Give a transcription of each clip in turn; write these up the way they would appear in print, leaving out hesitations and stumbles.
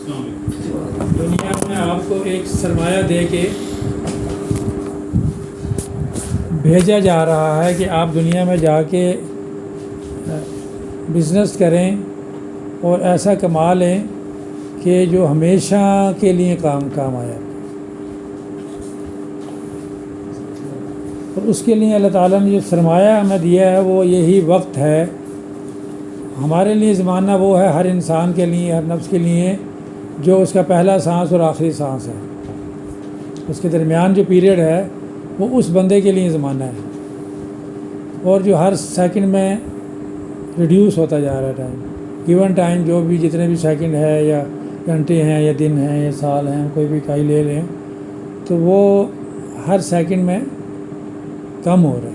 دنیا میں آپ کو ایک سرمایہ دے کے بھیجا جا رہا ہے کہ آپ دنیا میں جا کے بزنس کریں اور ایسا کما لیں کہ جو ہمیشہ کے لیے کام آیا. اور اس کے لیے اللہ تعالیٰ نے جو سرمایہ ہمیں دیا ہے وہ یہی وقت ہے. ہمارے لیے زمانہ وہ ہے ہر انسان کے لیے، ہر نفس کے لیے، جو اس کا پہلا سانس اور آخری سانس ہے. اس کے درمیان جو پیریڈ ہے وہ اس بندے کے لیے زمانہ ہے، اور جو ہر سیکنڈ میں ریڈیوس ہوتا جا رہا ہے ٹائم. گیون ٹائم جو بھی جتنے بھی سیکنڈ ہے یا گھنٹے ہیں یا دن ہیں یا سال ہیں، کوئی بھی اکائی لے لیں تو وہ ہر سیکنڈ میں کم ہو رہا ہے.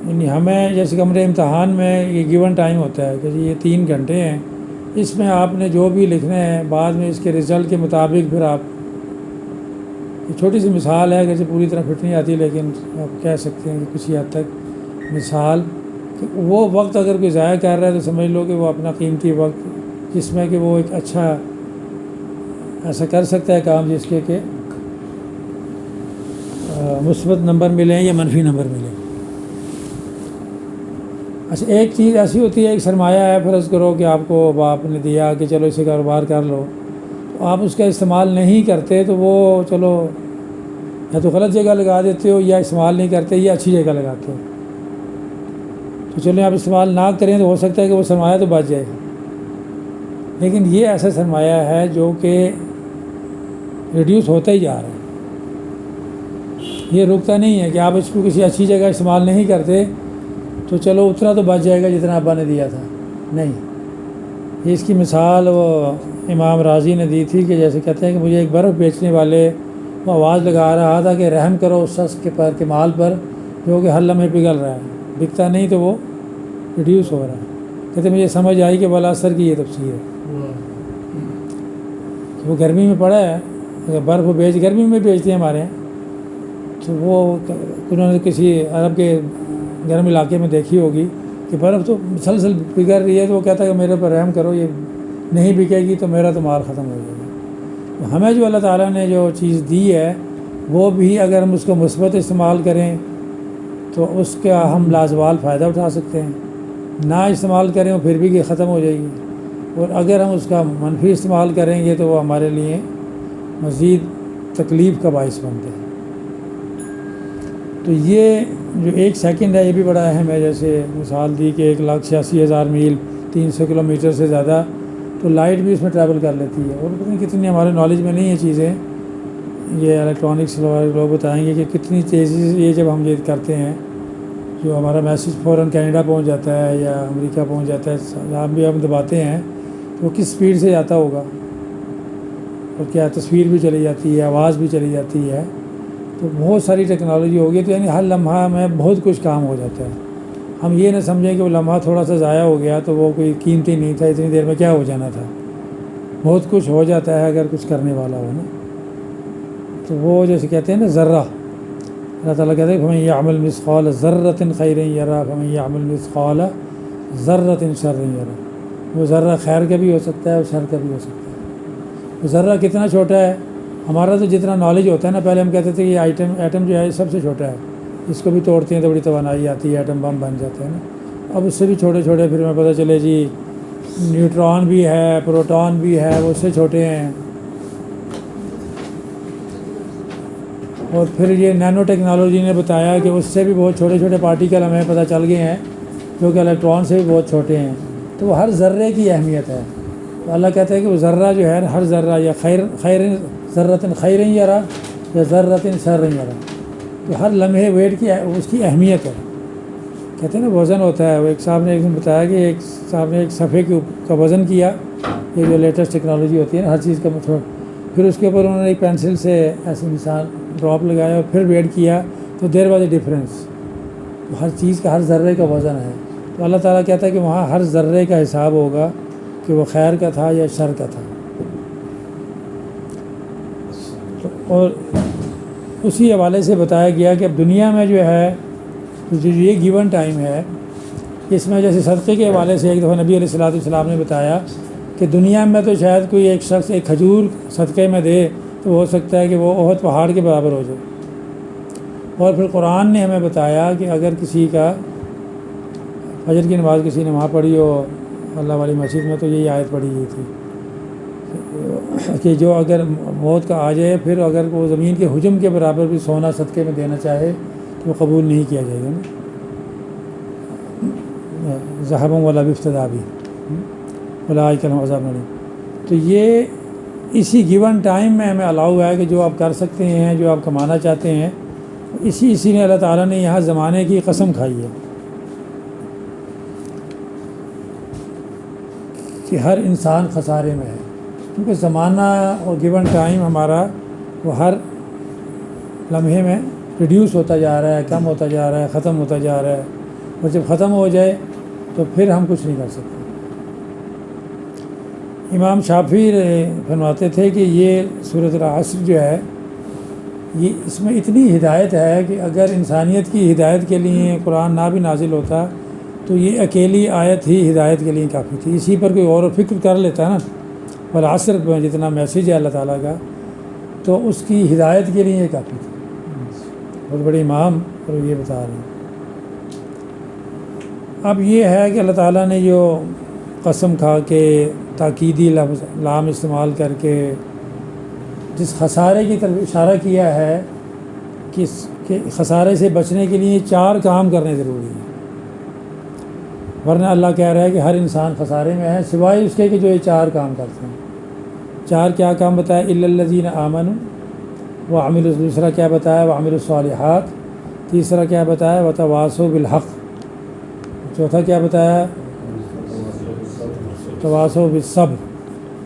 یعنی ہمیں جیسے کہ ہمارے امتحان میں یہ گیون ٹائم ہوتا ہے کہ جی یہ 3 گھنٹے ہیں، اس میں آپ نے جو بھی لکھنا ہے بعد میں اس کے رزلٹ کے مطابق پھر آپ، یہ چھوٹی سی مثال ہے اگرچہ پوری طرح فٹ نہیں آتی، لیکن آپ کہہ سکتے ہیں کہ کسی حد تک مثال کہ وہ وقت اگر کوئی ضائع کر رہا ہے تو سمجھ لو کہ وہ اپنا قیمتی وقت جس میں کہ وہ ایک اچھا ایسا کر سکتا ہے کام جس کے کہ مثبت نمبر ملیں یا منفی نمبر ملیں. اچھا، ایک چیز ایسی ہوتی ہے، ایک سرمایہ ہے، فرض کرو کہ آپ کو باپ نے دیا کہ چلو اسے کاروبار کر لو، تو آپ اس کا استعمال نہیں کرتے تو وہ چلو یا تو غلط جگہ لگا دیتے ہو، یا استعمال نہیں کرتے یا اچھی جگہ لگاتے ہو. تو چلو آپ استعمال نہ کریں تو ہو سکتا ہے کہ وہ سرمایہ تو بچ جائے. لیکن یہ ایسا سرمایہ ہے جو کہ ریڈیوس ہوتا ہی جا رہا ہے، یہ رکتا نہیں ہے کہ آپ اس کو کسی اچھی جگہ استعمال نہیں کرتے تو چلو اتنا تو بچ جائے گا جتنا ابا نے دیا تھا. نہیں، یہ اس کی مثال وہ امام راضی نے دی تھی کہ جیسے کہتے ہیں کہ مجھے ایک برف بیچنے والے وہ آواز لگا رہا تھا کہ رحم کرو اس شخص کے مال پر جو کہ ہر لمحے پگھل رہا ہے، بکتا نہیں تو وہ ریڈیوس ہو رہا ہے. کہتے مجھے سمجھ آئی کہ بالا اثر کی یہ تفسیر ہے کہ وہ گرمی میں پڑا ہے، اگر برف وہ گرمی میں بیچتے ہیں ہمارے یہاں، تو وہ انہوں نے کسی عرب کے گرم علاقے میں دیکھی ہوگی کہ برف تو مسلسل پگھل رہی ہے، تو وہ کہتا ہے کہ میرے پر رحم کرو، یہ نہیں بکے گی تو میرا تو مال ختم ہو جائے گا. تو ہمیں جو اللہ تعالیٰ نے جو چیز دی ہے وہ بھی اگر ہم اس کو مثبت استعمال کریں تو اس کا ہم لازوال فائدہ اٹھا سکتے ہیں. نہ استعمال کریں وہ پھر بھی کہ ختم ہو جائے گی، اور اگر ہم اس کا منفی استعمال کریں گے تو وہ ہمارے لیے مزید تکلیف کا باعث بنتے ہیں. تو یہ جو 1 سیکنڈ ہے یہ بھی بڑا اہم ہے. جیسے مثال دی کہ 1,86,000 میل 300 کلومیٹر سے زیادہ تو لائٹ بھی اس میں ٹریول کر لیتی ہے. اور پتہ نہیں کتنی ہمارے نالج میں نہیں ہیں چیزیں، یہ الیکٹرانکس والے لوگ بتائیں گے کہ کتنی تیزی سے یہ جب ہم یہ کرتے ہیں جو ہمارا میسیج فوراً کینیڈا پہنچ جاتا ہے یا امریکہ پہنچ جاتا ہے، جہاں بھی ہم دباتے ہیں تو وہ کس سپیڈ سے جاتا ہوگا، اور کیا تصویر بھی چلی جاتی ہے، آواز بھی چلی جاتی ہے. تو بہت ساری ٹیکنالوجی ہوگی، تو یعنی ہر لمحہ میں بہت کچھ کام ہو جاتا ہے. ہم یہ نہ سمجھیں کہ وہ لمحہ تھوڑا سا ضائع ہو گیا تو وہ کوئی قیمتی نہیں تھا، اتنی دیر میں کیا ہو جانا تھا. بہت کچھ ہو جاتا ہے اگر کچھ کرنے والا ہو نا. تو وہ جیسے کہتے ہیں نا ذرہ، اللہ تعالیٰ کہتے ہیں فَمَن يَعْمَلْ مِثْقَالَ ذَرَّةٍ خَيْرًا يَرَهُ وَمَن يَعْمَلْ مِثْقَالَ ذَرَّةٍ شَرًّا يَرَهُ. وہ ذرہ خیر کا بھی ہو سکتا ہے اور شر کا بھی ہو سکتا ہے. وہ ذرہ کتنا چھوٹا ہے، ہمارا تو جتنا نالج ہوتا ہے نا، پہلے ہم کہتے تھے کہ یہ ایٹم جو ہے سب سے چھوٹا ہے، اس کو بھی توڑتے ہیں تو بڑی توانائی آتی ہے، ایٹم بم بن جاتے ہیں نا. اب اس سے بھی چھوٹے چھوٹے پھر ہمیں پتہ چلے جی نیوٹران بھی ہے، پروٹون بھی ہے، وہ اس سے چھوٹے ہیں. اور پھر یہ نینو ٹیکنالوجی نے بتایا کہ اس سے بھی بہت چھوٹے چھوٹے پارٹیکل ہمیں پتہ چل گئے ہیں جو کہ الیکٹران سے بھی بہت چھوٹے ہیں. تو وہ ہر ذرے کی اہمیت ہے. تو اللہ کہتا ہے کہ وہ ذرہ جو ہے ہر ذرہ یا خیر ذرۃ خیرا یرا یا ذرۃ شرا یرا، تو ہر لمحے ویٹ کی اس کی اہمیت ہے. کہتے ہیں نا وزن ہوتا ہے. وہ ایک صاحب نے ایک دن بتایا کہ ایک صاحب نے ایک صفحے کا وزن کیا، یہ جو لیٹسٹ ٹیکنالوجی ہوتی ہے نا ہر چیز کا مطلب، پھر اس کے اوپر انہوں نے ایک پینسل سے ایسے نشان ڈراپ لگایا اور پھر ویٹ کیا تو دیر واز اے ڈفرینس. ہر چیز کا ہر ذرے کا وزن ہے. تو اللہ تعالیٰ کہتا ہے کہ وہاں ہر ذرے کا حساب ہوگا کہ وہ خیر کا تھا یا شر کا تھا. اور اسی حوالے سے بتایا گیا کہ اب دنیا میں جو ہے جو یہ گیون ٹائم ہے اس میں جیسے صدقے کے حوالے سے ایک دفعہ نبی علیہ الصلوۃ والسلام نے بتایا کہ دنیا میں تو شاید کوئی ایک شخص ایک کھجور صدقے میں دے تو ہو سکتا ہے کہ وہ احد پہاڑ کے برابر ہو جائے۔ اور پھر قرآن نے ہمیں بتایا کہ اگر کسی کا فجر کی نماز کسی نے وہاں پڑھی ہو اللہ والی مسجد میں، تو یہی آیت پڑھی گئی تھی کہ جو اگر موت کا آ جائے، پھر اگر وہ زمین کے حجم کے برابر بھی سونا صدقے میں دینا چاہے تو وہ قبول نہیں کیا جائے گا نا، ذہب ولا بفتدا بھی اولئک لہم عذاب الیم۔ تو یہ اسی گیون ٹائم میں ہمیں الاؤ ہے کہ جو آپ کر سکتے ہیں، جو آپ کمانا چاہتے ہیں، اسی نے اللہ تعالیٰ نے یہاں زمانے کی قسم کھائی ہے کہ ہر انسان خسارے میں ہے، کیونکہ زمانہ اور گیون ٹائم ہمارا وہ ہر لمحے میں ریڈیوس ہوتا جا رہا ہے، کم ہوتا جا رہا ہے، ختم ہوتا جا رہا ہے، اور جب ختم ہو جائے تو پھر ہم کچھ نہیں کر سکتے۔ امام شافعی فرماتے تھے کہ یہ سورۃ العصر جو ہے یہ اس میں اتنی ہدایت ہے کہ اگر انسانیت کی ہدایت کے لیے قرآن نہ بھی نازل ہوتا تو یہ اکیلی آیت ہی ہدایت کے لیے کافی تھی۔ اسی پر کوئی غور و فکر کر لیتا ہے نا، والعصر میں جتنا میسیج ہے اللہ تعالیٰ کا، تو اس کی ہدایت کے لیے یہ کافی تھی۔ بہت بڑے امام اور یہ بتا رہے ہیں۔ اب یہ ہے کہ اللہ تعالیٰ نے جو قسم کھا کے تاکیدی لفظ لام استعمال کر کے جس خسارے کی طرف اشارہ کیا ہے کہ خسارے سے بچنے کے لیے 4 کام کرنے ضروری ہیں، ورنہ اللہ کہہ رہا ہے کہ ہر انسان خسارے میں ہے سوائے اس کے کہ جو یہ 4 کام کرتے ہیں۔ 4 کیا کام بتایا؟ الا الذین آمنوا وعملوا، دوسرا کیا بتایا؟ وعملوا الصالحات، تیسرا کیا بتایا؟ وتواصوا بالحق، چوتھا کیا بتایا؟ تواصوا بالصبر۔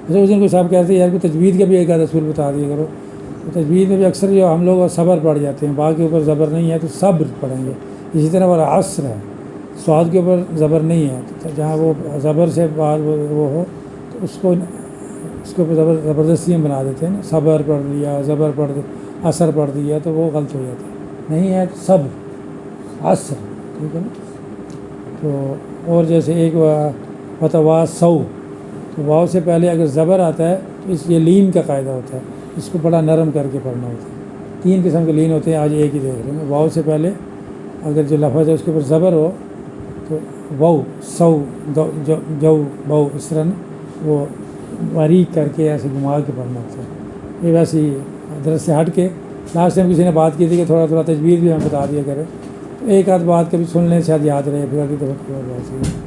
اس دن کوئی صاحب کہتے ہیں یار کوئی تجوید کا بھی ایک آدھ اصول بتا دیا کرو، تو تجوید میں بھی اکثر جو ہم لوگ صبر پڑھ جاتے ہیں، با کے اوپر زبر نہیں ہے تو صبر پڑھیں گے۔ اسی طرح والعصر ہے، سواد کے اوپر زبر نہیں ہے، تو جہاں وہ زبر سے بعد وہ ہو تو اس کے اوپر زبردستی ہم بنا دیتے ہیں نا، صبر پڑھ لیا، زبر پڑھ دیا، اثر پڑھ دیا تو وہ غلط ہو جاتا ہے، نہیں ہے صبر عصر، ٹھیک ہے نا۔ تو اور جیسے ایک وتواصوا، تو واو سے پہلے اگر زبر آتا ہے تو یہ لین کا قاعدہ ہوتا ہے، اس کو بڑا نرم کر کے پڑھنا ہوتا ہے۔ 3 قسم کے لین ہوتے ہیں، آج ایک ہی دیکھ رہے ہیں۔ واو سے پہلے اگر جو لفظ ہے اس کے اوپر زبر ہو تو وو سو جو بو، اس طرح وہ باریک کر کے ایسے گھما کے پڑھنا ہوتا ہے۔ یہ ویسے ہی درس سے ہٹ کے لاسٹ ٹائم کسی نے بات کی تھی کہ تھوڑا تھوڑا تجوید بھی ہمیں بتا دیا کرے، تو ایک آدھ بات کبھی سن لیں شاید یاد رہے، پھر اگلی دفعہ ویسے ہی۔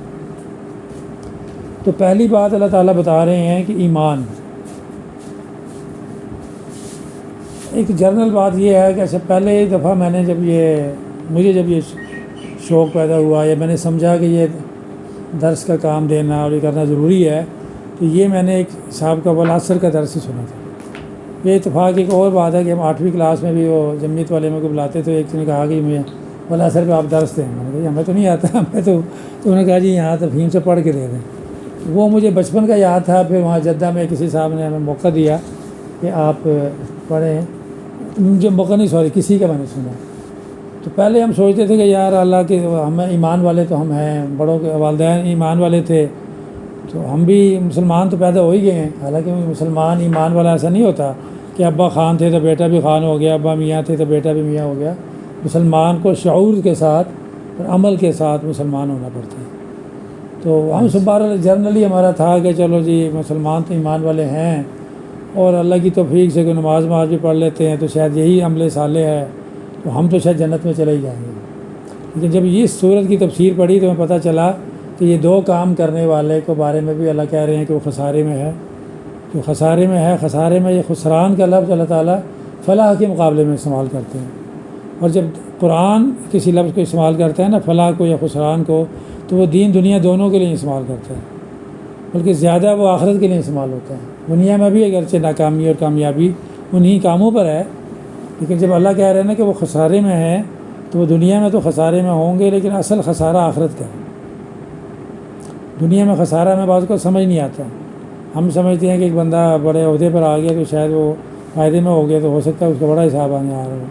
تو پہلی بات اللہ تعالیٰ بتا رہے ہیں کہ ایمان۔ ایک جنرل بات یہ ہے کہ ایسے پہلے ایک دفعہ میں نے مجھے جب یہ شوق پیدا ہوا یا میں نے سمجھا کہ یہ درس کا کام دینا اور یہ کرنا ضروری ہے، تو یہ میں نے ایک صاحب کا والعصر کا درس ہی سنا تھا۔ یہ اتفاق ایک اور بات ہے کہ ہم 8ویں کلاس میں بھی وہ جمعیت والے میں کو بلاتے تو ایک نے کہا کہ مجھے والعصر پہ آپ درس دیں، میں نے کہا جی ہمیں تو نہیں آتا، ہمیں تو انہوں نے کہا جی یہاں تفہیم سے پڑھ کے دے دیں۔ وہ مجھے بچپن کا یاد تھا۔ پھر وہاں جدہ میں کسی صاحب نے ہمیں موقع دیا کہ آپ پڑھیں، مجھے موقع نہیں، سوری کسی کا میں نے سنا۔ تو پہلے ہم سوچتے تھے کہ یار اللہ کے ہمیں ایمان والے تو ہم ہیں، بڑوں کے والدین ایمان والے تھے تو ہم بھی مسلمان تو پیدا ہو ہی گئے ہیں۔ حالانکہ مسلمان ایمان والا ایسا نہیں ہوتا کہ ابا خان تھے تو بیٹا بھی خان ہو گیا، ابا میاں تھے تو بیٹا بھی میاں ہو گیا۔ مسلمان کو شعور کے ساتھ اور عمل کے ساتھ مسلمان ہونا پڑتا ہے۔ تو ہم سب جرنلی ہمارا تھا کہ چلو جی مسلمان تو ایمان والے ہیں اور اللہ کی توفیق سے کوئی نماز بھی پڑھ لیتے ہیں تو شاید یہی عمل صالح ہے، تو ہم تو شاید جنت میں چلے ہی جائیں گے۔ لیکن جب یہ سورت کی تفسیر پڑھی تو ہمیں پتہ چلا کہ یہ 2 کام کرنے والے کو بارے میں بھی اللہ کہہ رہے ہیں کہ وہ خسارے میں ہے، تو خسارے میں ہے۔ خسارے میں یہ خسران کا لفظ اللہ تعالیٰ فلاح کے مقابلے میں استعمال کرتے ہیں، اور جب قرآن کسی لفظ کو استعمال کرتا ہے نا فلاح کو یا خسران کو، تو وہ دین دنیا دونوں کے لیے استعمال کرتا ہے، بلکہ زیادہ وہ آخرت کے لیے استعمال ہوتا ہے۔ دنیا میں بھی اگرچہ ناکامی اور کامیابی انہی کاموں پر ہے، لیکن جب اللہ کہہ رہے ہیں نا کہ وہ خسارے میں ہیں تو وہ دنیا میں تو خسارے میں ہوں گے، لیکن اصل خسارہ آخرت کا ہے۔ دنیا میں خسارہ ہمیں بعض کو سمجھ نہیں آتا۔ ہم سمجھتے ہیں کہ ایک بندہ بڑے عہدے پر آ گیا تو شاید وہ فائدے میں ہو گیا، تو ہو سکتا ہے اس کا بڑا حساب آنے آ رہا ہو،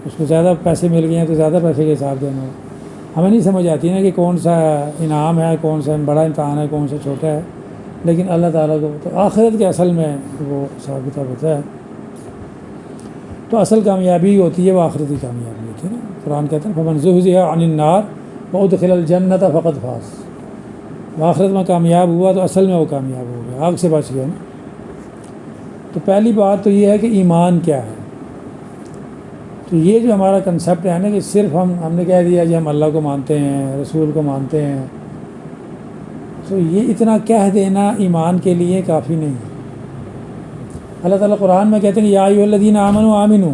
اس کو زیادہ پیسے مل گئے ہیں تو زیادہ پیسے کے حساب دینا ہو۔ ہمیں نہیں سمجھ آتی نا کہ کون سا انعام ہے، کون سا بڑا امتحان ہے، کون سا چھوٹا ہے، لیکن اللہ تعالیٰ کو تو آخرت کے اصل میں وہ حساب کتاب ہوتا ہے۔ تو اصل کامیابی ہوتی ہے وہ آخرتی کامیابی ہوتی ہے نا۔ قرآن کہتے ہیں فمن زحزح عن النار وادخل الجنۃ فقد فاز۔ وہ آخرت میں کامیاب ہوا تو اصل میں وہ کامیاب ہو گیا، آگ سے بچ گیا نا۔ تو پہلی بات تو یہ ہے کہ ایمان کیا ہے۔ تو یہ جو ہمارا کنسیپٹ ہے نا کہ صرف ہم نے کہہ دیا کہ ہم اللہ کو مانتے ہیں، رسول کو مانتے ہیں، تو یہ اتنا کہہ دینا ایمان کے لیے کافی نہیں ہے۔ اللہ تعالیٰ قرآن میں کہتے ہیں کہ یا ایھا الذین آمنوا آمنوا،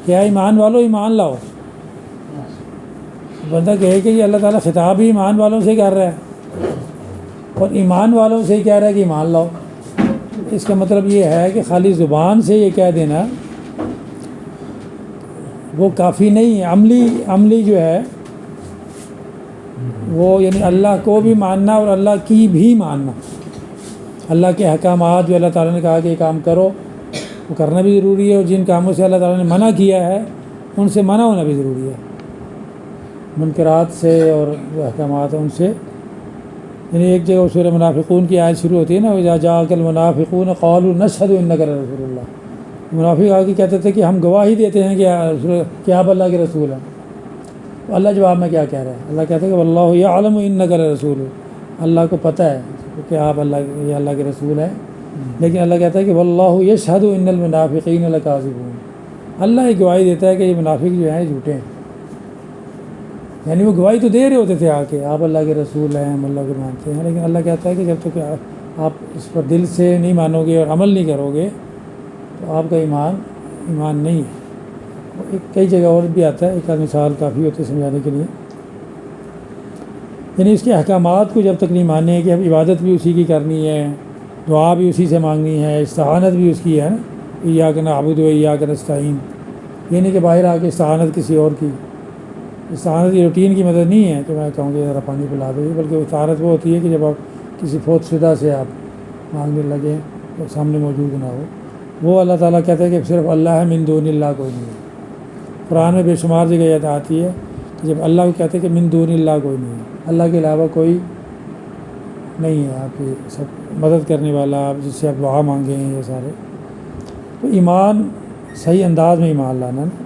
کیا ایمان والو ایمان لاؤ۔ بندہ کہے کہ یہ اللہ تعالیٰ خطاب ہی ایمان والوں سے کر رہا ہے، اور ایمان والوں سے ہی کہہ رہا ہے کہ ایمان لاؤ۔ اس کا مطلب یہ ہے کہ خالی زبان سے یہ کہہ دینا وہ کافی نہیں ہے۔ عملی جو ہے وہ یعنی اللہ کو بھی ماننا اور اللہ کی بھی ماننا۔ اللہ کے احکامات جو اللہ تعالیٰ نے کہا کہ یہ کام کرو وہ کرنا بھی ضروری ہے، اور جن کاموں سے اللہ تعالیٰ نے منع کیا ہے ان سے منع ہونا بھی ضروری ہے، منکرات سے اور جو احکامات ہیں ان سے۔ یعنی ایک جگہ سورہ منافقون کی آیت شروع ہوتی ہے نا، اذا جاءک المنافقون قالوا نشهد انک لرسول اللہ۔ منافق آگے کہتے تھے کہ ہم گواہی دیتے ہیں کہ آپ اللہ کے رسول ہیں۔ تو اللہ جواب میں کیا کہہ رہا ہے؟ اللہ کہتا ہے کہ واللہ یعلم انک لرسول، اللہ کو پتہ ہے کہ آپ یہ اللہ کے رسول ہیں، لیکن اللہ کہتا ہے کہ واللہ یشہد ان المنافقین لکاذبون، اللہ یہ گواہی دیتا ہے کہ یہ منافق جو ہیں جھوٹے ہیں۔ یعنی وہ گواہی تو دے رہے ہوتے تھے آ کے آپ اللہ کے رسول ہیں، ہم اللہ کو مانتے ہیں، لیکن اللہ کہتا ہے کہ جب تک آپ اس پر دل سے نہیں مانو گے اور عمل نہیں کرو گے تو آپ کا ایمان نہیں ہے۔ کئی جگہ اور بھی آتا ہے، ایک آدھ مثال کافی ہوتی ہے سمجھانے کے لیے۔ یعنی اس کے احکامات کو جب تک نہیں مانے کہ اب عبادت بھی اسی کی کرنی ہے، دعا بھی اسی سے مانگنی ہے، استعانت بھی اس کی ہے نا، ایاک نعبد و ایاک نستعین، یہ نہیں کہ باہر آ کے استعانت کسی اور کی۔ استعانت کی روٹین کی مدد نہیں ہے کہ میں کہوں کہ ذرا پانی پلا دو، بلکہ استعانت وہ ہوتی ہے کہ جب آپ کسی فوت شدہ سے آپ مانگنے لگیں تو سامنے موجود نہ ہو۔ وہ اللہ تعالیٰ کہتا ہے کہ صرف اللہ ہے، من دون اللہ کوئی نہیں ہے۔ قرآن میں بے شمار جگہ یہ آتی ہے کہ جب اللہ کو کہتے ہیں کہ من دون اللہ کوئی نہیں ہے، اللہ کے علاوہ کوئی نہیں ہے آپ کی سب مدد کرنے والا، آپ جس سے آپ دعا مانگیں یہ سارے۔ تو ایمان صحیح انداز میں ایمان لانا نا،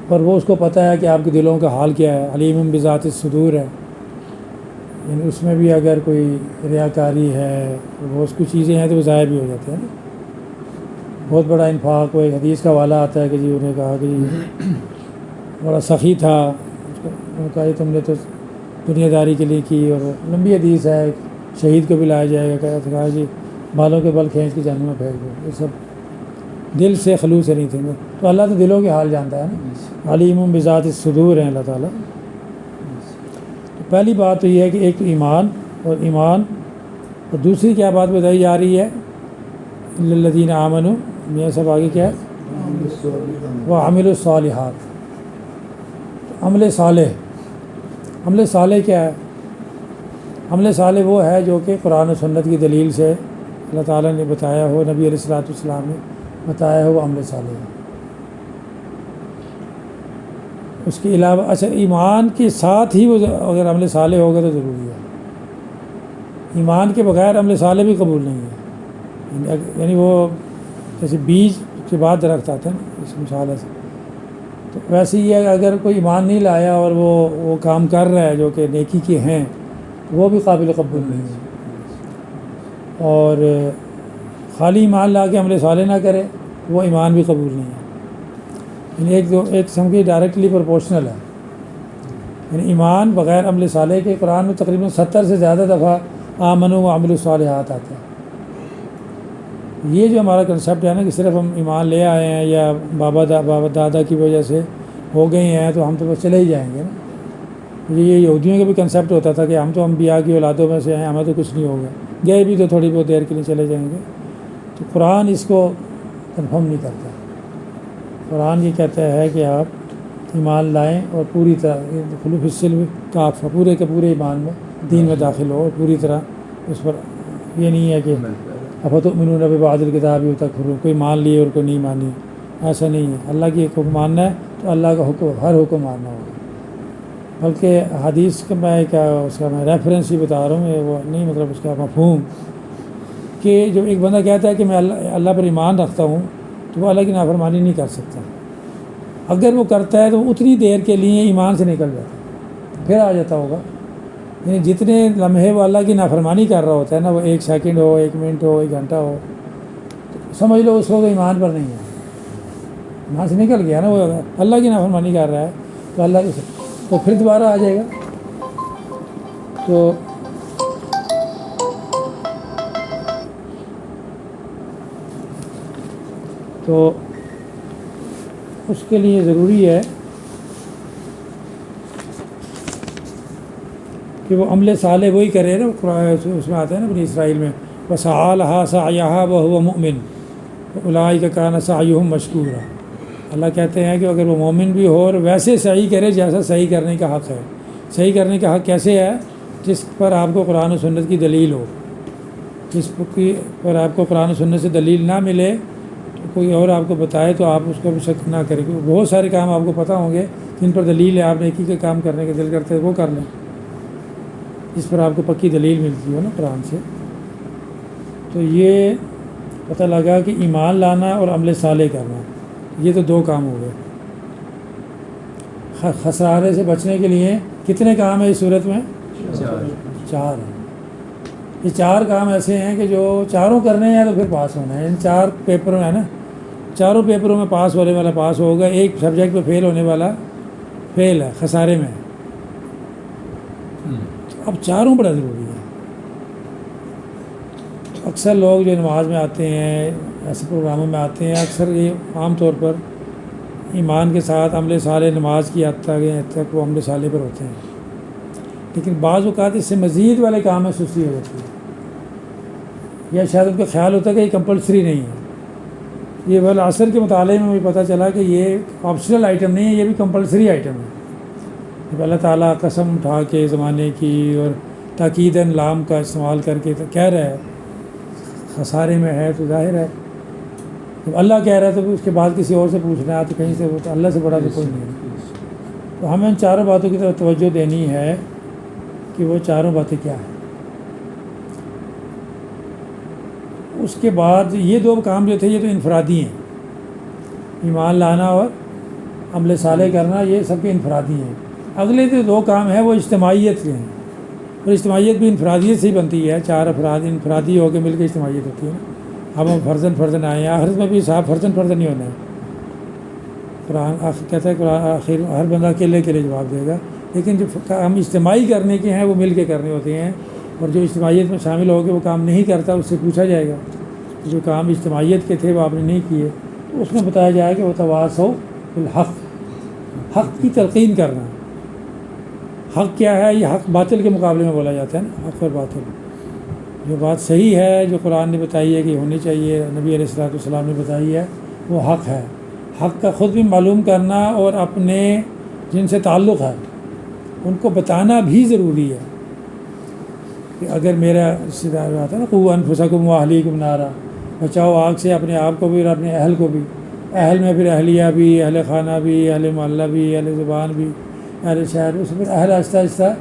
اور وہ اس کو پتہ ہے کہ آپ کے دلوں کا حال کیا ہے، علیم بذات الصدور ہے۔ یعنی اس میں بھی اگر کوئی ریاکاری ہے، وہ اس کی چیزیں ہیں تو وہ ضائع بھی ہو جاتے ہیں نا۔ بہت بڑا انفاق، کوئی حدیث کا حوالہ آتا ہے کہ جی انہیں کہا کہ جی بڑا سخی تھا، انہوں نے کہا یہ تم نے تو دنیا داری کے لیے کی، اور لمبی حدیث ہے، شہید کو بھی لایا جائے گا، کہا جی بالوں کے بل کھینچ کے جہنم میں پھینک دو۔ یہ سب دل سے خلوص سے نہیں تھے، تو اللہ تو دلوں کے حال جانتا ہے نا، علیم بذات الصدور ہیں اللہ تعالیٰ۔ تو پہلی بات تو یہ ہے کہ ایک تو ایمان، اور دوسری کیا بات بتائی جا رہی ہے، الذین آمنوا، میاں صاحب آگے کیا ہے، وعملوا الصالحات۔ عمل صالح کیا ہے؟ عمل صالح وہ ہے جو کہ قرآن و سنت کی دلیل سے اللہ تعالیٰ نے بتایا ہو، نبی علیہ الصلوۃ والسلام نے بتایا ہو، وہ عمل صالح ہے۔ اس کے علاوہ اچھا ایمان کے ساتھ ہی وہ اگر عمل صالح ہوگا تو ضروری ہے، ایمان کے بغیر عمل صالح بھی قبول نہیں ہے۔ یعنی وہ جیسے بیج کے بعد درخت آتا ہے نا، اس مثال سے، تو ویسے ہی ہے کہ اگر کوئی ایمان نہیں لایا اور وہ کام کر رہا ہے جو کہ نیکی کے ہیں، وہ بھی قابل قبول نہیں ہے۔ اور خالی ایمان لا کے عمل صالح نہ کرے، وہ ایمان بھی قبول نہیں ہے۔ یعنی ایک قسم کی ڈائریکٹلی پروپورشنل ہے۔ یعنی ایمان بغیر عمل صالح کے قرآن میں تقریباً 70 سے زیادہ دفعہ آمنوا وعملوا الصالحات آتا ہے۔ یہ جو ہمارا کنسیپٹ ہے نا کہ صرف ہم ایمان لے آئے ہیں یا بابا دادا کی وجہ سے ہو گئے ہیں تو ہم تو بس چلے ہی جائیں گے نا۔ یہ یہودیوں کا بھی کنسیپٹ ہوتا تھا کہ ہم تو انبیاء کی اولادوں میں سے ہیں، ہمیں تو کچھ نہیں ہوگا، گئے بھی تو تھوڑی بہت دیر کے لیے چلے جائیں گے۔ تو قرآن اس کو کنفرم نہیں کرتا۔ قرآن یہ کہتا ہے کہ آپ ایمان لائیں اور پوری طرح خلوف السلم کافہ، پورے کے پورے ایمان میں دین میں داخل ہو، اور پوری طرح اس پر یہ نہیں ہے کہ افتؤمنون ببعض الکتاب وتکفرون، کوئی مان لیے اور کوئی نہیں مانی، ایسا نہیں ہے. اللہ کی حکم ماننا ہے تو اللہ کا حکم ہر حکم ماننا ہوگا. بلکہ حدیث کا میں اس کا میں ریفرنس ہی بتا رہا ہوں، وہ نہیں مطلب اس کا مفہوم، کہ جو ایک بندہ کہتا ہے کہ میں اللہ پر ایمان رکھتا ہوں تو وہ اللہ کی نافرمانی نہیں کر سکتا. اگر وہ کرتا ہے تو اتنی دیر کے لیے ایمان سے نکل جاتا ہے، پھر آ جاتا ہوگا. یعنی جتنے لمحے وہ اللہ کی نافرمانی کر رہا ہوتا ہے نا، وہ 1 سیکنڈ ہو، 1 منٹ ہو، 1 گھنٹہ ہو، تو سمجھ لو اس وقت ایمان پر نہیں ہے، ایمان سے نکل گیا نا. وہ اللہ کی نافرمانی کر رہا ہے تو اللہ کی تو پھر دوبارہ آ جائے گا. تو اس کے لیے ضروری ہے کہ وہ عمل صالح وہی کرے نا. اس میں آتا ہے نا بنی اسرائیل میں وَسَعَى سَعْيَهَا وَهُوَ مُؤْمِنٌ أُولَٰئِكَ كَانَ سَعْيُهُمْ مَشْكُورًا. اللہ کہتے ہیں کہ اگر وہ مومن بھی ہو اور ویسے صحیح کرے جیسا صحیح کرنے کا حق ہے. صحیح کرنے کا حق کیسے ہے؟ جس پر آپ کو قرآن و سنت کی دلیل ہو. جس پر آپ کو قرآن و سنت سے دلیل نہ ملے تو کوئی اور آپ کو بتائے تو آپ اس کو بھی شک نہ کریں. بہت سارے کام آپ کو پتہ ہوں گے جن پر دلیل ہے، آپ نیکی کے کام کرنے کا دل کرتے ہیں وہ کر لیں جس پر آپ کو پکی دلیل ملتی ہو نا قرآن سے. تو یہ پتہ لگا کہ ایمان لانا اور عمل صالح کرنا یہ تو 2 کام ہو گئے. خسارے سے بچنے کے لیے کتنے کام ہیں اس صورت میں؟ 4 ہیں. یہ 4 کام ایسے ہیں کہ جو چاروں کرنے ہیں تو پھر پاس ہونا ہے. ان 4 پیپروں میں نا، چاروں پیپروں میں پاس ہونے والا پاس ہوگا، ایک سبجیکٹ پہ فیل ہونے والا فیل ہے، خسارے میں. اب چاروں بڑا ضروری ہے. اکثر لوگ جو نماز میں آتے ہیں، ایسے پروگراموں میں آتے ہیں، اکثر یہ عام طور پر ایمان کے ساتھ عمل صالح نماز کی حد تک وہ عمل صالح پر ہوتے ہیں. لیکن بعض اوقات اس سے مزید والے کام میں سستی ہو جاتی ہے، یا شاید ان کا خیال ہوتا ہے کہ یہ کمپلسری نہیں ہے. یہ والعصر کے مطالعے میں مجھے پتہ چلا کہ یہ آپشنل آئٹم نہیں ہے، یہ بھی کمپلسری آئٹم ہے. جب اللہ تعالیٰ قسم اٹھا کے زمانے کی اور تاکیداً لام کا استعمال کر کے کہہ رہا ہے خسارے میں ہے، تو ظاہر ہے جب اللہ کہہ رہا ہے تو اس کے بعد کسی اور سے پوچھنا ہے تو کہیں سے وہ تو اللہ سے بڑا تو کوئی نہیں ہے. تو ہمیں ان 4 باتوں کی طرف توجہ دینی ہے کہ وہ 4 باتیں کیا ہیں. اس کے بعد یہ 2 کام جو تھے یہ تو انفرادی ہیں، ایمان لانا اور عمل صالح کرنا، یہ سب کے انفرادی ہیں. اگلے جو 2 کام ہیں وہ اجتماعیت کے ہیں، اور اجتماعیت بھی انفرادیت سے ہی بنتی ہے. 4 افراد انفرادی ہو کے مل کے اجتماعیت ہوتی ہے نا. اب ہم فرزن آئے ہیں، آخرت میں بھی صاحب فرزن ہی ہونا ہے. قرآن کہتا ہے قرآن آخر ہر بندہ اکیلے جواب دے گا. لیکن جو کام اجتماعی کرنے کے ہیں وہ مل کے کرنے ہوتے ہیں، اور جو اجتماعیت میں شامل ہو کے وہ کام نہیں کرتا اس سے پوچھا جائے گا جو کام اجتماعیت کے تھے وہ آپ نے نہیں کیے، تو اس میں بتایا جائے کہ وہ تواصوا بالحق، حق کی تلقین کرنا. حق کیا ہے؟ یہ حق باطل کے مقابلے میں بولا جاتا ہے نا، حق اور باطل. جو بات صحیح ہے جو قرآن نے بتائی ہے کہ ہونی چاہیے، نبی علیہ الصلوۃ والسلام نے بتائی ہے، وہ حق ہے. حق کا خود بھی معلوم کرنا اور اپنے جن سے تعلق ہے ان کو بتانا بھی ضروری ہے. کہ اگر میرا رشتہ دار آتا ہے نا قوا انفسکم واہلیکم نارا، بچاؤ آگ سے اپنے آپ کو بھی اور اپنے اہل کو بھی. اہل میں پھر اہلیہ بھی، اہل خانہ بھی، اہل محلہ بھی، اہل زبان بھی، اہل شہر. اس میں پھر اہل آہستہ آہستہ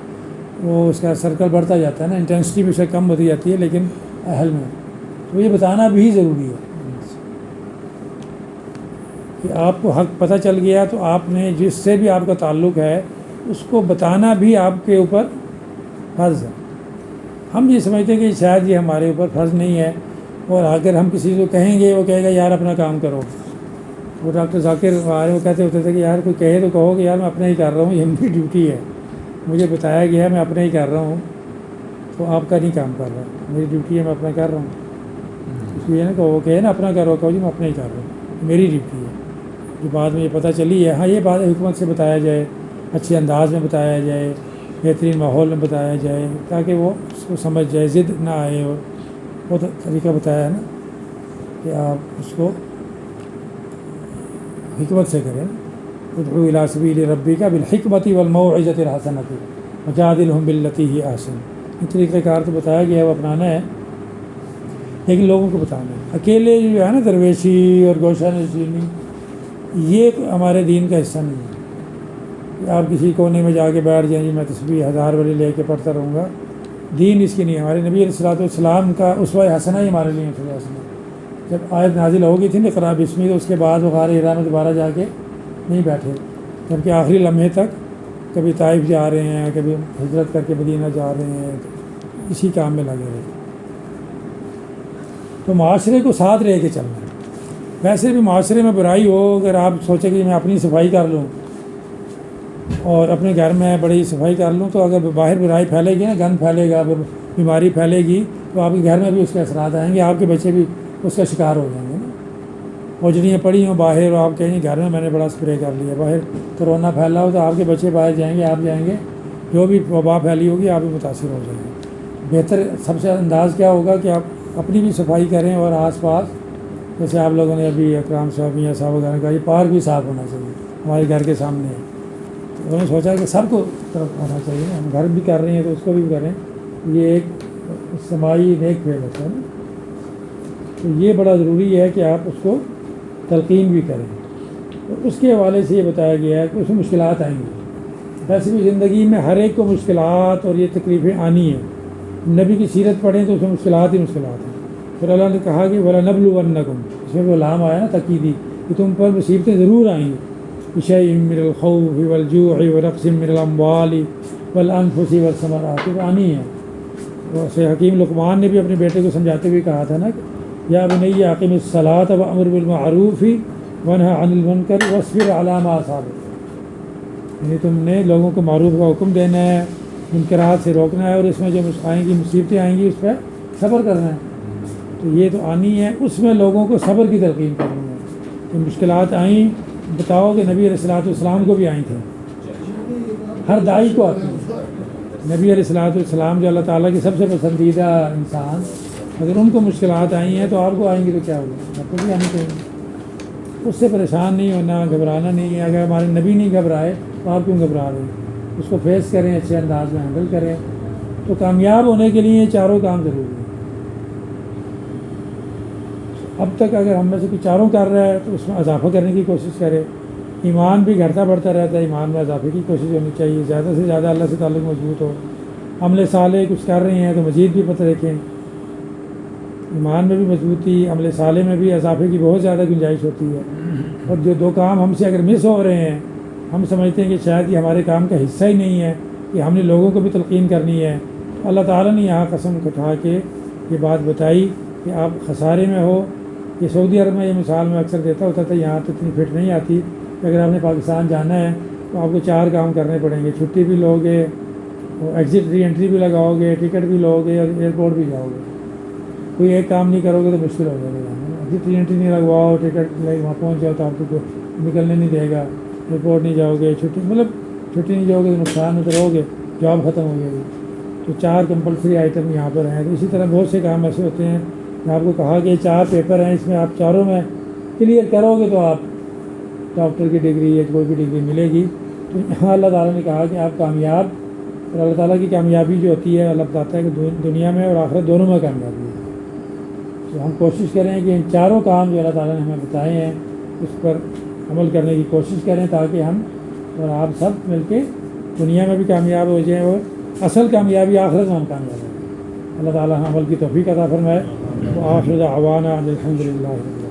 وہ اس کا سرکل بڑھتا جاتا ہے نا، انٹینسٹی بھی اسے کم ہوتی جاتی ہے، لیکن اہل میں تو یہ بتانا بھی ضروری ہے کہ آپ کو حق پتہ چل گیا تو آپ نے جس سے بھی آپ کا تعلق ہے اس کو بتانا بھی آپ کے اوپر فرض ہے. ہم یہ سمجھتے ہیں کہ شاید یہ ہمارے اوپر فرض نہیں ہے، اور اگر ہم کسی کو کہیں گے وہ کہے گا یار اپنا کام کرو. وہ ڈاکٹر ذاکر ہمارے وہ کہتے ہوتے تھے کہ یار کوئی کہے تو کہو کہ یار میں اپنا ہی کر رہا ہوں، یہ میری ڈیوٹی ہے، مجھے بتایا گیا ہے میں اپنا ہی کر رہا ہوں، تو آپ کا نہیں کام کر رہا، میری ڈیوٹی ہے میں اپنا کر رہا ہوں. اس لیے نا کہ وہ کہے نا اپنا کرو، کہو جی میں اپنا ہی کر رہا ہوں، میری ڈیوٹی ہے. جو بعد میں یہ پتہ چلی ہے، ہاں یہ بات حکمت سے بتایا جائے، اچھے انداز میں بتایا جائے، بہترین ماحول میں بتایا جائے تاکہ وہ اس کو سمجھ جائے، ضد نہ آئے. اور وہ طریقہ بتایا ہے نا کہ آپ اس کو حکمت سے کریں. ادعو الی سبیل ربک بالحکمۃ والموعظۃ الحسنۃ وجادلھم باللتی ہی احسن. یہ طریقہ کار تو بتایا گیا ہے، وہ اپنانا ہے، لیکن لوگوں کو بتانا ہے. اکیلے جو ہے نا درویشی اور گوشہ نشینی یہ ہمارے دین کا حصہ نہیں ہے کہ آپ کسی کونے میں جا کے بیٹھ جائیں جی میں تسبیح 1000 والی لے کے پڑھتا رہوں گا. دین اس کی نہیں ہے. ہمارے نبی علیہ الصلوۃ والسلام کا اسوہ حسنہ ہی ہمارے لیے اسوہ حسنہ. جب آیت نازل ہو گئی تھی نا اقرأ بسمی، تو اس کے بعد وہ غار حرا میں دوبارہ جا کے نہیں بیٹھے، جبکہ آخری لمحے تک کبھی طائف جا رہے ہیں، کبھی ہجرت کر کے مدینہ جا رہے ہیں، اسی کام میں لگے رہے. تو معاشرے کو ساتھ رہ کے چلنا ہے. ویسے بھی معاشرے میں برائی ہو، اگر آپ سوچیں کہ میں اپنی صفائی کر لوں اور اپنے گھر میں بڑی صفائی کر لوں، تو اگر باہر برائی پھیلے گی نا، گند پھیلے گا، بیماری پھیلے گی، تو آپ کے گھر میں بھی اس کے اثرات آئیں گے، آپ کے بچے بھی اس کا شکار ہو جائیں گے نا. اوجڑیاں پڑی ہوں باہر اور آپ کہیں گے گھر میں نے بڑا اسپرے کر لیا، باہر کرونا پھیلا ہو تو آپ کے بچے باہر جائیں گے، آپ جائیں گے، جو بھی وبا پھیلی ہوگی آپ بھی متاثر ہو جائیں گے. بہتر سب سے انداز کیا ہوگا کہ آپ اپنی بھی صفائی کریں، اور آس پاس جیسے آپ لوگوں نے ابھی اکرام صاحب میاں صاحب وغیرہ کا، یہ پارک بھی صاف ہونا چاہیے ہمارے گھر کے سامنے ہے. تو انہوں نے سوچا کہ سب کو طرف ہونا چاہیے، ہم گھر بھی کر رہے ہیں تو اس کو بھی کریں. یہ ایک اجتماعی نیک فعل ہوتا ہے نا. تو یہ بڑا ضروری ہے کہ آپ اس کو تلقین بھی کریں. تو اس کے حوالے سے یہ بتایا گیا ہے کہ اس میں مشکلات آئیں گی. ویسے بھی زندگی میں ہر ایک کو مشکلات اور یہ تکلیفیں آنی ہیں. نبی کی سیرت پڑھیں تو اس میں مشکلات ہی مشکلات ہیں. پھر اللہ نے کہا کہ وَلَنَبْلُوَنَّكُمْ، اس میں وہ لام آیا نا تقیدی، کہ تم پر مصیبتیں ضرور آئیں گی. بِشَيْءٍ مِّنَ الْخَوْفِ وَالْجُوعِ وَنَقْصٍ مِّنَ الْأَمْوَالِ وَالْأَنفُسِ وَالثَّمَرَاتِ، تو آنی ہے. ویسے حکیم لقمان نے بھی اپنے بیٹے کو سمجھاتے ہوئے کہا تھا نا کہ یا بنی اقم الصلاۃ وامر بالمعروف وانہی عن المنکر واصبر علی ما اصابک، یعنی تم نے لوگوں کو معروف کا حکم دینا ہے، منکرات سے روکنا ہے، اور اس میں جو آئیں گی مصیبتیں آئیں گی اس پہ صبر کرنا ہے. تو یہ تو آنی ہے، اس میں لوگوں کو صبر کی تلقین کرنی ہے. کہ مشکلات آئیں، بتاؤ کہ نبی علیہ الصلوۃ والسلام کو بھی آئی تھیں، ہر داعی کو آتی ہیں. نبی علیہ الصلوۃ والسلام جو اللہ تعالیٰ کی سب سے پسندیدہ انسان، اگر ان کو مشکلات آئی ہیں تو آپ کو آئیں گی تو کیا ہوگا؟ آپ کو بھی آنی چاہیے. اس سے پریشان نہیں ہونا، گھبرانا نہیں ہے. اگر ہمارے نبی نہیں گھبرائے تو آپ کیوں گھبرا رہے ہیں؟ اس کو فیس کریں، اچھے انداز میں ہینڈل کریں. تو کامیاب ہونے کے لیے یہ چاروں کام ضروری ہیں. اب تک اگر ہم میں سے کوئی چاروں کر رہا ہے تو اس میں اضافہ کرنے کی کوشش کرے. ایمان بھی گھٹتا بڑھتا رہتا ہے، ایمان میں اضافے کی کوشش ہونی چاہیے، زیادہ سے زیادہ اللہ سے تعلق مضبوط ہو. عمل صالح کچھ کر رہے ہیں تو مزید بھی پتہ رکھیں، ایمان میں بھی مضبوطی، عمل صالح میں بھی اضافے کی بہت زیادہ گنجائش ہوتی ہے. اور جو دو کام ہم سے اگر مس ہو رہے ہیں، ہم سمجھتے ہیں کہ شاید یہ ہمارے کام کا حصہ ہی نہیں ہے کہ ہم نے لوگوں کو بھی تلقین کرنی ہے. اللہ تعالیٰ نے یہاں قسم اٹھا کے یہ بات بتائی کہ آپ خسارے میں ہو. یہ سعودی عرب میں یہ مثال میں اکثر دیتا ہوتا تھا، یہاں تو اتنی فٹ نہیں آتی کہ اگر آپ نے پاکستان جانا ہے تو آپ کو 4 کام کرنے پڑیں گے. چھٹی بھی لو گے، ایگزٹ ری انٹری بھی لگاؤ گے، ٹکٹ بھی لو گے، اور ایئرپورٹ بھی جاؤ گے. کوئی ایک کام نہیں کرو گے تو مشکل ہو جائے گا. ایگزٹ ری انٹری نہیں لگواؤ، ٹکٹ وہاں پہنچ جاؤ تو آپ کو نکلنے نہیں دے گا. ایئرپورٹ نہیں جاؤ گے، چھٹی نہیں جاؤ گے تو نقصان میں تو رہو گے، جاب ختم ہو جائے گی. تو 4 کمپلسری آئٹم یہاں پر ہیں. تو اسی طرح بہت سے کام ایسے ہوتے ہیں کہ آپ کو کہا کہ 4 پیپر ہیں، اس میں آپ چاروں میں کلیئر کرو گے تو آپ ڈاکٹر کی ڈگری یا کوئی بھی ڈگری ملے گی. تو یہاں اللہ تعالیٰ نے کہا کہ آپ کامیاب، اور اللہ تعالیٰ کی کامیابی جو ہوتی ہے اللہ بتاتا ہے کہ دنیا میں اور آخرت دونوں میں کامیابی ہے. تو ہم کوشش کریں کہ ان چاروں کام جو اللہ تعالیٰ نے ہمیں بتائے ہیں اس پر عمل کرنے کی کوشش کریں، تاکہ ہم اور آپ سب مل کے دنیا میں بھی کامیاب ہو جائیں، اور اصل کامیابی آخرت میں ہم کامیاب ہوں. اللہ تعالیٰ عمل کی توفیق عطا فرمائے. وآخر دعوانا الحمد للہ.